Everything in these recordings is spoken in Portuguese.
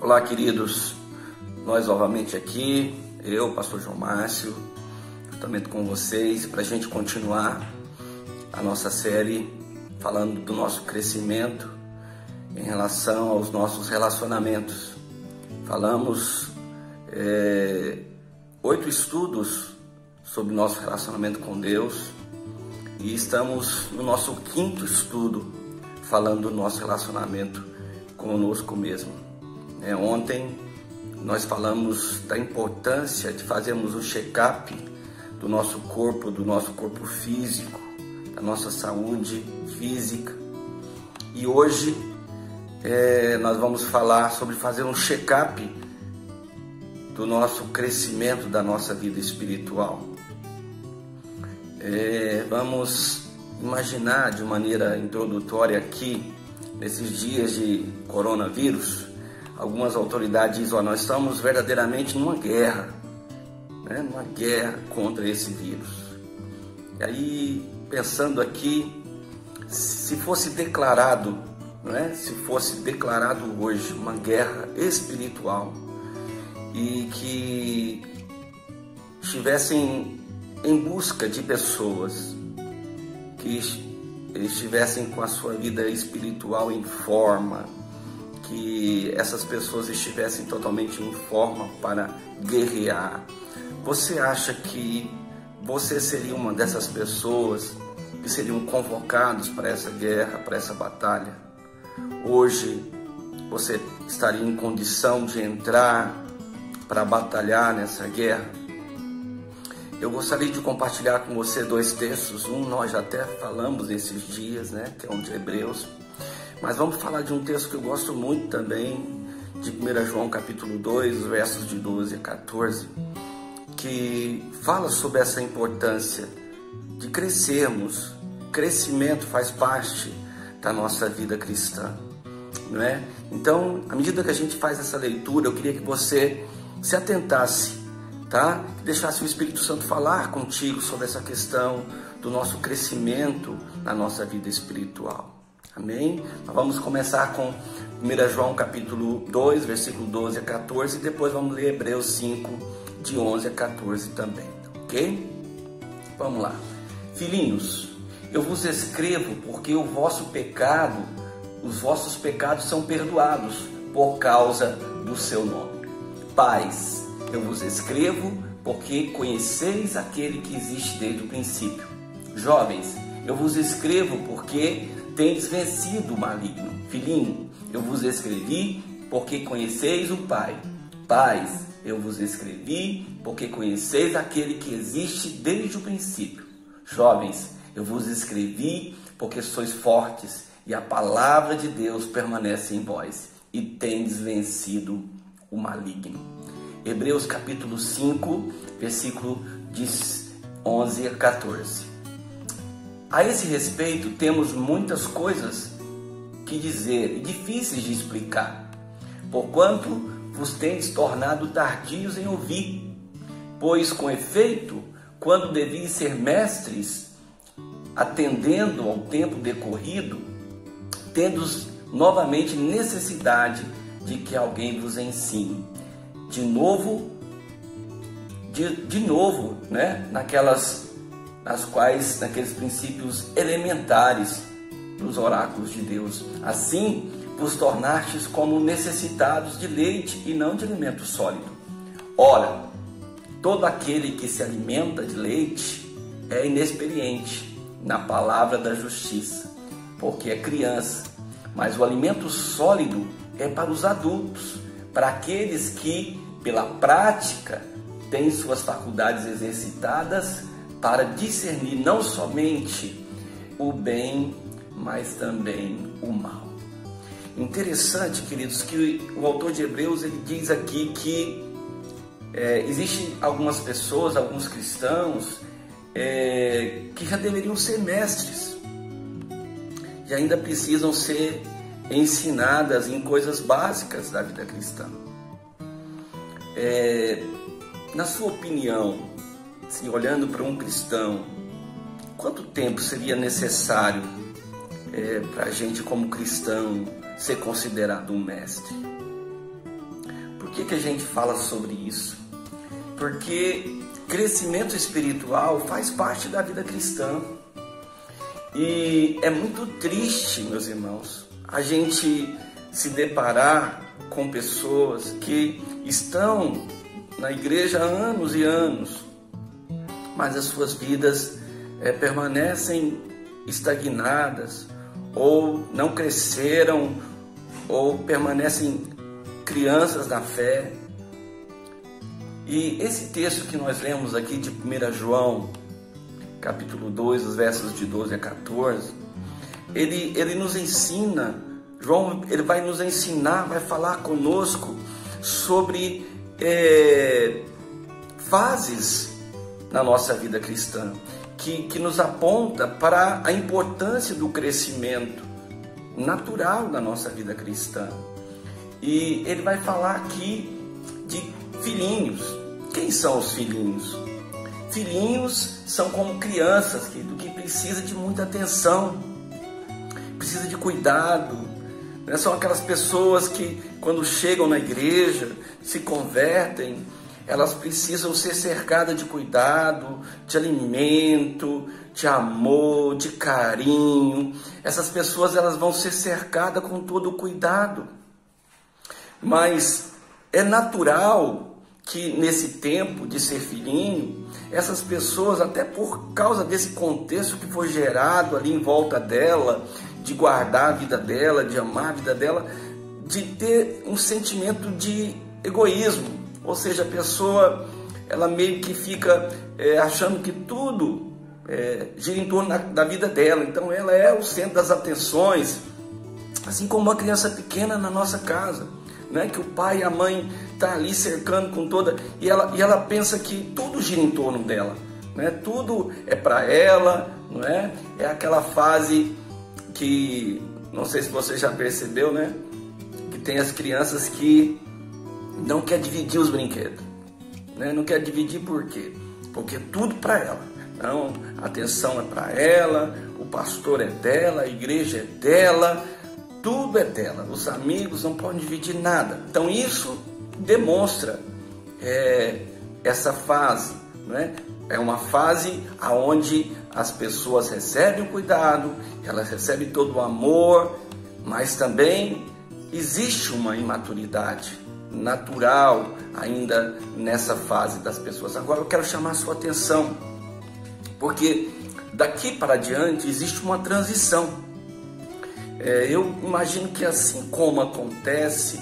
Olá, queridos, nós novamente aqui, eu, pastor João Márcio, juntamente com vocês, para a gente continuar a nossa série falando do nosso crescimento em relação aos nossos relacionamentos. Falamos 8 estudos sobre nosso relacionamento com Deus e estamos no nosso 5º estudo falando do nosso relacionamento conosco mesmo. Ontem nós falamos da importância de fazermos um check-up do nosso corpo físico, da nossa saúde física. E hoje nós vamos falar sobre fazer um check-up do nosso crescimento, da nossa vida espiritual. Vamos imaginar de maneira introdutória aqui, nesses dias de coronavírus, algumas autoridades dizem, nós estamos verdadeiramente numa guerra, numa guerra contra esse vírus. E aí, pensando aqui, se fosse declarado, se fosse declarado hoje uma guerra espiritual e que estivessem em busca de pessoas que estivessem com a sua vida espiritual em forma, que essas pessoas estivessem totalmente em forma para guerrear. Você acha que você seria uma dessas pessoas que seriam convocados para essa guerra, para essa batalha? Hoje você estaria em condição de entrar para batalhar nessa guerra? Eu gostaria de compartilhar com você 2 textos. Um nós já até falamos nesses dias, que é um de Hebreus. Mas vamos falar de um texto que eu gosto muito também, de 1 João capítulo 2, versos de 12 a 14, que fala sobre essa importância de crescermos. Crescimento faz parte da nossa vida cristã, não é? Então, à medida que a gente faz essa leitura, eu queria que você se atentasse, tá? Que deixasse o Espírito Santo falar contigo sobre essa questão do nosso crescimento na nossa vida espiritual. Amém? Nós vamos começar com 1 João capítulo 2, versículo 12 a 14, e depois vamos ler Hebreus 5, de 11 a 14 também, ok? Vamos lá. Filhinhos, eu vos escrevo porque os vossos pecados são perdoados por causa do seu nome. Pais, eu vos escrevo porque conheceis aquele que existe desde o princípio. Jovens, eu vos escrevo porque tendes vencido o maligno. Filhinho, eu vos escrevi porque conheceis o Pai. Pais, eu vos escrevi porque conheceis aquele que existe desde o princípio. Jovens, eu vos escrevi porque sois fortes e a palavra de Deus permanece em vós e tendes vencido o maligno. Hebreus capítulo 5, versículo de 11 a 14. A esse respeito, temos muitas coisas que dizer e difíceis de explicar, porquanto vos tendes tornado tardios em ouvir. Pois, com efeito, quando deviam ser mestres, atendendo ao tempo decorrido, tendes novamente necessidade de que alguém vos ensine. De novo, naqueles princípios elementares dos oráculos de Deus. Assim, vos tornastes como necessitados de leite e não de alimento sólido. Ora, todo aquele que se alimenta de leite é inexperiente na palavra da justiça, porque é criança. Mas o alimento sólido é para os adultos, para aqueles que, pela prática, têm suas faculdades exercitadas para discernir não somente o bem, mas também o mal. Interessante, queridos, que o autor de Hebreus ele diz aqui que existem algumas pessoas, alguns cristãos que já deveriam ser mestres e ainda precisam ser ensinadas em coisas básicas da vida cristã. Na sua opinião, assim, olhando para um cristão, quanto tempo seria necessário para a gente como cristão ser considerado um mestre? Por que a gente fala sobre isso? Porque crescimento espiritual faz parte da vida cristã. E é muito triste, meus irmãos, a gente se deparar com pessoas que estão na igreja há anos e anos, mas as suas vidas permanecem estagnadas, ou não cresceram, ou permanecem crianças na fé. E esse texto que nós lemos aqui de 1 João, capítulo 2, os versos de 12 a 14, ele nos ensina, João, ele vai nos ensinar, vai falar conosco sobre fases na nossa vida cristã, que nos aponta para a importância do crescimento natural da nossa vida cristã. E ele vai falar aqui de filhinhos. Quem são os filhinhos? Filhinhos são como crianças, que precisa de muita atenção, precisa de cuidado, né? São aquelas pessoas que, quando chegam na igreja, se convertem, elas precisam ser cercadas de cuidado, de alimento, de amor, de carinho. Essas pessoas, elas vão ser cercadas com todo o cuidado. Mas é natural que nesse tempo de ser filhinho, essas pessoas, até por causa desse contexto que foi gerado ali em volta dela, de guardar a vida dela, de amar a vida dela, de ter um sentimento de egoísmo. Ou seja, a pessoa, ela meio que fica achando que tudo gira em torno da vida dela. Então ela é o centro das atenções, assim como uma criança pequena na nossa casa, né? Que o pai e a mãe tá ali cercando com toda, e ela pensa que tudo gira em torno dela, né? Tudo é para ela, não é? É aquela fase que, não sei se você já percebeu, né? Que tem as crianças que não quer dividir os brinquedos, né? Não quer dividir por quê? Porque tudo para ela. Então, a atenção é para ela, o pastor é dela, a igreja é dela, tudo é dela. Os amigos não podem dividir nada. Então isso demonstra essa fase, né? É uma fase onde as pessoas recebem o cuidado, elas recebem todo o amor, mas também existe uma imaturidade natural ainda nessa fase das pessoas. Agora eu quero chamar a sua atenção, porque daqui para diante existe uma transição. Eu imagino que assim como acontece,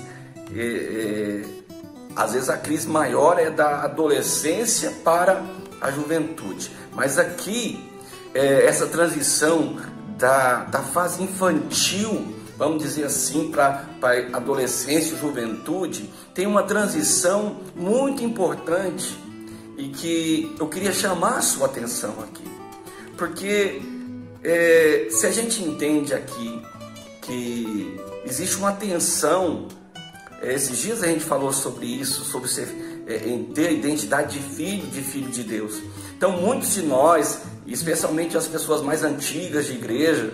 às vezes a crise maior é da adolescência para a juventude, mas aqui essa transição da fase infantil, vamos dizer assim, para adolescência e juventude, tem uma transição muito importante e que eu queria chamar a sua atenção aqui, porque se a gente entende aqui que existe uma tensão, esses dias a gente falou sobre isso, sobre ter a identidade de filho de Deus. Então muitos de nós, especialmente as pessoas mais antigas de igreja,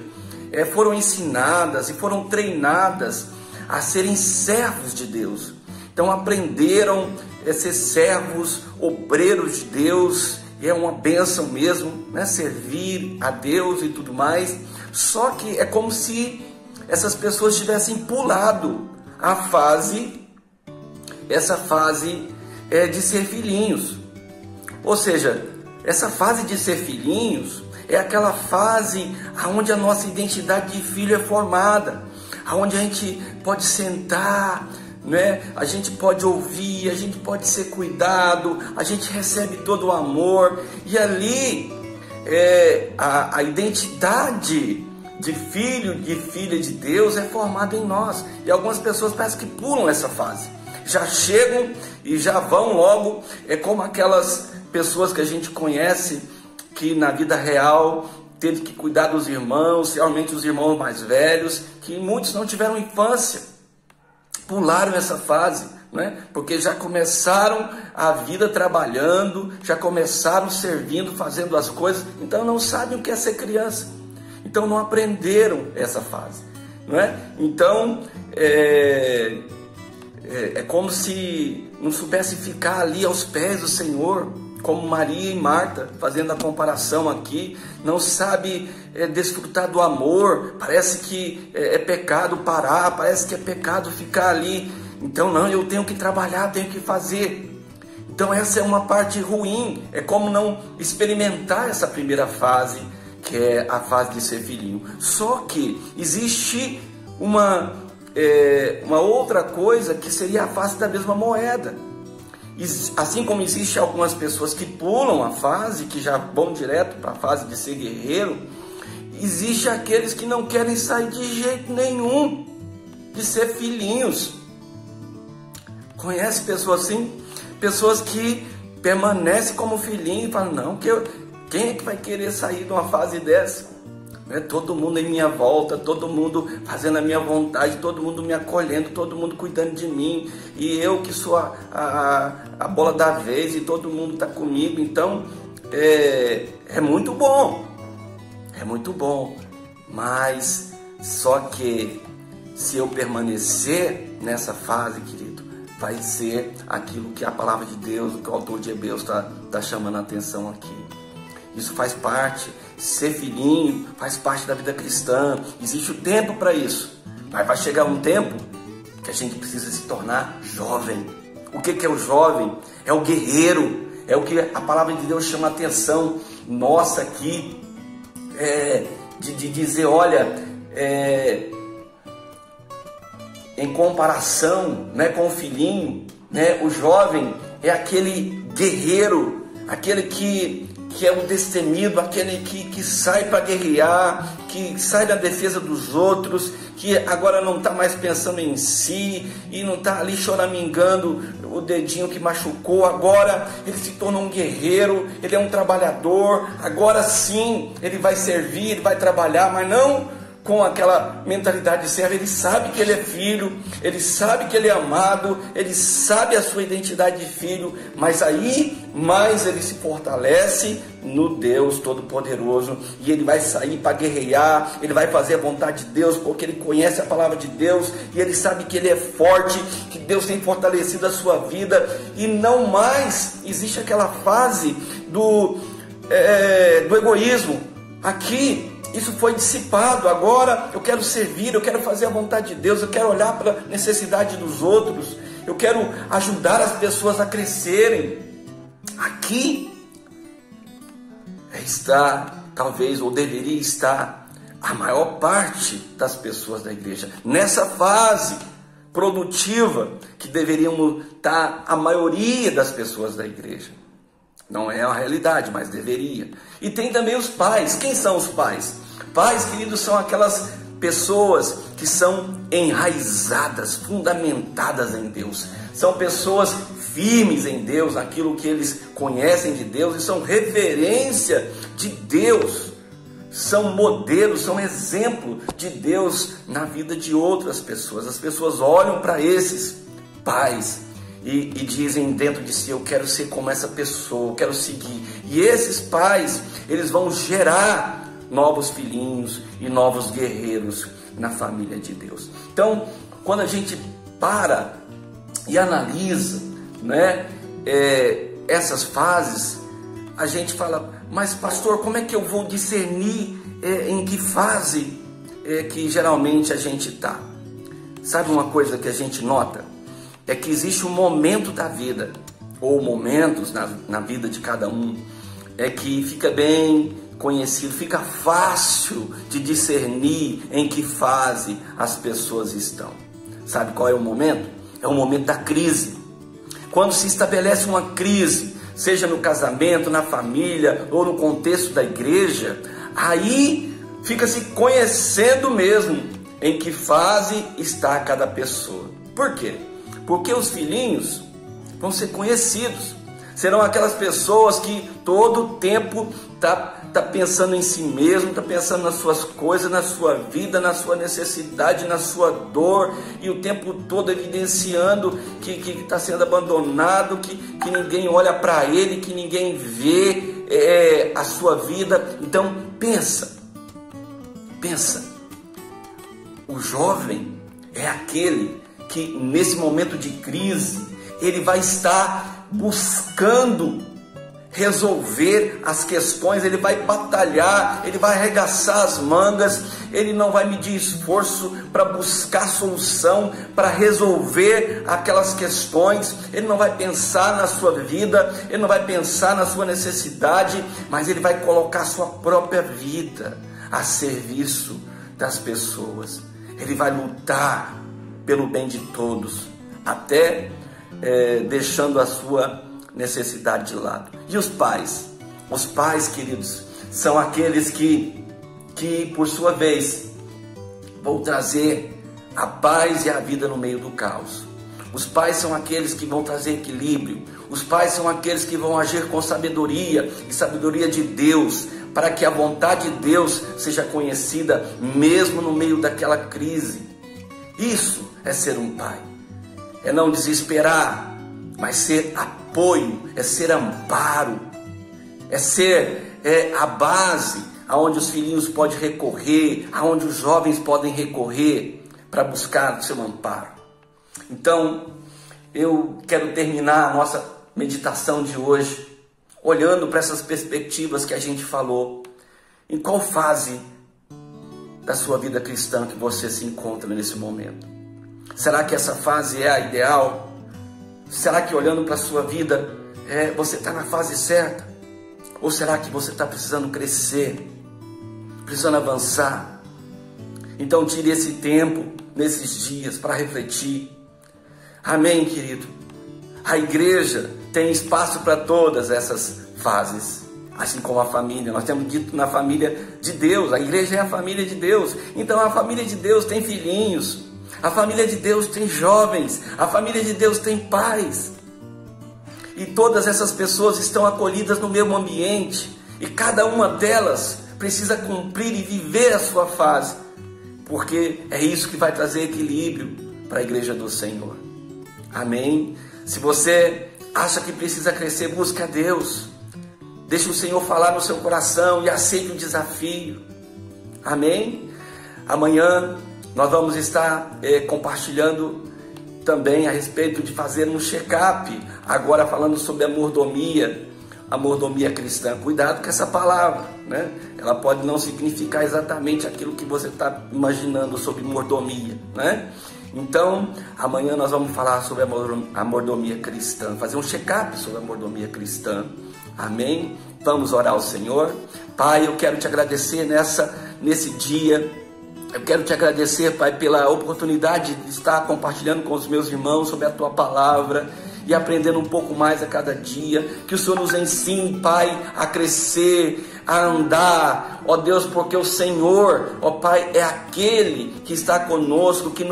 foram ensinadas e foram treinadas a serem servos de Deus. Então aprenderam a ser servos, obreiros de Deus, e é uma bênção mesmo, né? Servir a Deus e tudo mais. Só que é como se essas pessoas tivessem pulado essa fase de ser filhinhos. Ou seja, essa fase de ser filhinhos é aquela fase onde a nossa identidade de filho é formada, onde a gente pode sentar, né? A gente pode ouvir, a gente pode ser cuidado, a gente recebe todo o amor, e ali a identidade de filho, de filha de Deus é formada em nós. E algumas pessoas parecem que pulam essa fase, já chegam e já vão logo, como aquelas pessoas que a gente conhece que na vida real teve que cuidar dos irmãos, realmente os irmãos mais velhos, que muitos não tiveram infância, pularam essa fase, né? Porque já começaram a vida trabalhando, já começaram servindo, fazendo as coisas, então não sabem o que é ser criança, então não aprenderam essa fase, não é? Então é como se não soubesse ficar ali aos pés do Senhor, como Maria e Marta, fazendo a comparação aqui, não sabe desfrutar do amor, parece que é pecado parar, parece que é pecado ficar ali, então não, eu tenho que trabalhar, tenho que fazer. Então essa é uma parte ruim, é como não experimentar essa primeira fase, que é a fase de ser filhinho. Só que existe uma outra coisa que seria a face da mesma moeda. Assim como existe algumas pessoas que pulam a fase, que já vão direto para a fase de ser guerreiro, existe aqueles que não querem sair de jeito nenhum de ser filhinhos. Conhece pessoas assim? Pessoas que permanecem como filhinho e falam, não, quem é que vai querer sair de uma fase dessa? Todo mundo em minha volta, todo mundo fazendo a minha vontade, todo mundo me acolhendo, todo mundo cuidando de mim, e eu que sou a bola da vez e todo mundo está comigo. Então é muito bom, mas só que se eu permanecer nessa fase, querido, vai ser aquilo que a palavra de Deus, que o autor de Hebreus está chamando a atenção aqui. Isso faz parte, ser filhinho faz parte da vida cristã, existe o tempo para isso, mas vai chegar um tempo que a gente precisa se tornar jovem. O que é o jovem? É o guerreiro, é o que a palavra de Deus chama a atenção nossa aqui, de dizer, olha, em comparação, né, com o filhinho, né, o jovem é aquele guerreiro, aquele que é o destemido, aquele que sai para guerrear, que sai da defesa dos outros, que agora não está mais pensando em si e não está ali choramingando o dedinho que machucou. Agora ele se torna um guerreiro, ele é um trabalhador, agora sim ele vai servir, ele vai trabalhar, mas não com aquela mentalidade de servo. Ele sabe que ele é filho, ele sabe que ele é amado, ele sabe a sua identidade de filho, mas aí mais ele se fortalece no Deus Todo-Poderoso, e ele vai sair para guerrear, ele vai fazer a vontade de Deus, porque ele conhece a palavra de Deus, e ele sabe que ele é forte, que Deus tem fortalecido a sua vida, e não mais existe aquela fase do egoísmo. Aqui isso foi dissipado, agora eu quero servir, eu quero fazer a vontade de Deus, eu quero olhar para a necessidade dos outros, eu quero ajudar as pessoas a crescerem. Aqui está, talvez, ou deveria estar, a maior parte das pessoas da igreja, nessa fase produtiva que deveriam estar a maioria das pessoas da igreja. Não é a realidade, mas deveria. E tem também os pais. Quem são os pais? Pais, queridos, são aquelas pessoas que são enraizadas, fundamentadas em Deus. São pessoas firmes em Deus, aquilo que eles conhecem de Deus, e são referência de Deus. São modelos, são exemplo de Deus na vida de outras pessoas. As pessoas olham para esses pais e dizem dentro de si, eu quero ser como essa pessoa, eu quero seguir. E esses pais, eles vão gerar novos filhinhos e novos guerreiros na família de Deus. Então, quando a gente para e analisa, né, essas fases, a gente fala, mas pastor, como é que eu vou discernir em que fase que geralmente a gente está? Sabe uma coisa que a gente nota? É que existe um momento da vida, ou momentos na vida de cada um, que fica bem conhecido, fica fácil de discernir em que fase as pessoas estão. Sabe qual é o momento? É o momento da crise. Quando se estabelece uma crise, seja no casamento, na família ou no contexto da igreja, aí fica se conhecendo mesmo em que fase está cada pessoa. Por quê? Porque os filhinhos vão ser conhecidos. Serão aquelas pessoas que todo o tempo tá pensando em si mesmo, está pensando nas suas coisas, na sua vida, na sua necessidade, na sua dor, e o tempo todo evidenciando que está sendo abandonado, que ninguém olha para ele, que ninguém vê a sua vida. Então pensa, o jovem é aquele que nesse momento de crise, ele vai estar buscando resolver as questões, ele vai batalhar, ele vai arregaçar as mangas, ele não vai medir esforço para buscar solução, para resolver aquelas questões, ele não vai pensar na sua vida, ele não vai pensar na sua necessidade, mas ele vai colocar a sua própria vida a serviço das pessoas. Ele vai lutar pelo bem de todos, até deixando a sua necessidade de lado. E os pais? Os pais, queridos, são aqueles que por sua vez vão trazer a paz e a vida no meio do caos. Os pais são aqueles que vão trazer equilíbrio. Os pais são aqueles que vão agir com sabedoria e sabedoria de Deus, para que a vontade de Deus seja conhecida mesmo no meio daquela crise. Isso é ser um pai. É não desesperar, mas ser apoio, é ser amparo, é ser a base aonde os filhinhos podem recorrer, aonde os jovens podem recorrer para buscar o seu amparo. Então, eu quero terminar a nossa meditação de hoje olhando para essas perspectivas que a gente falou. Em qual fase da sua vida cristã que você se encontra nesse momento? Será que essa fase é a ideal? Será que olhando para a sua vida, você está na fase certa? Ou será que você está precisando crescer, precisando avançar? Então tire esse tempo, nesses dias, para refletir. Amém, querido? A igreja tem espaço para todas essas fases, assim como a família. Nós temos dito na família de Deus, a igreja é a família de Deus. Então a família de Deus tem filhinhos, a família de Deus tem jovens, a família de Deus tem pais. E todas essas pessoas estão acolhidas no mesmo ambiente, e cada uma delas precisa cumprir e viver a sua fase, porque é isso que vai trazer equilíbrio para a igreja do Senhor. Amém? Se você acha que precisa crescer, busque a Deus. Deixe o Senhor falar no seu coração e aceite o desafio. Amém? Amanhã nós vamos estar compartilhando também a respeito de fazer um check-up, agora falando sobre a mordomia cristã. Cuidado com essa palavra, né? Ela pode não significar exatamente aquilo que você está imaginando sobre mordomia, né? Então, amanhã nós vamos falar sobre a mordomia cristã, fazer um check-up sobre a mordomia cristã. Amém? Vamos orar ao Senhor. Pai, eu quero te agradecer nesse dia. Eu quero te agradecer, Pai, pela oportunidade de estar compartilhando com os meus irmãos sobre a Tua palavra e aprendendo um pouco mais a cada dia. Que o Senhor nos ensine, Pai, a crescer, a andar, ó Deus, porque o Senhor, ó Pai, é aquele que está conosco, que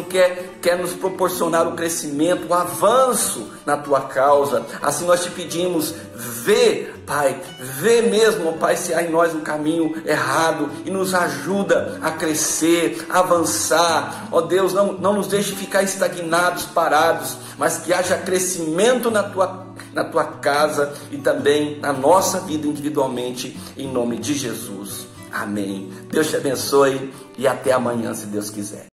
quer nos proporcionar o crescimento, o avanço na Tua causa. Assim nós te pedimos, vê, Pai, vê mesmo, ó Pai, se há em nós um caminho errado e nos ajuda a crescer, a avançar. Ó Deus, não nos deixe ficar estagnados, parados, mas que haja crescimento na Tua casa e também na nossa vida individualmente, em nome de Jesus. Amém. Deus te abençoe e até amanhã, se Deus quiser.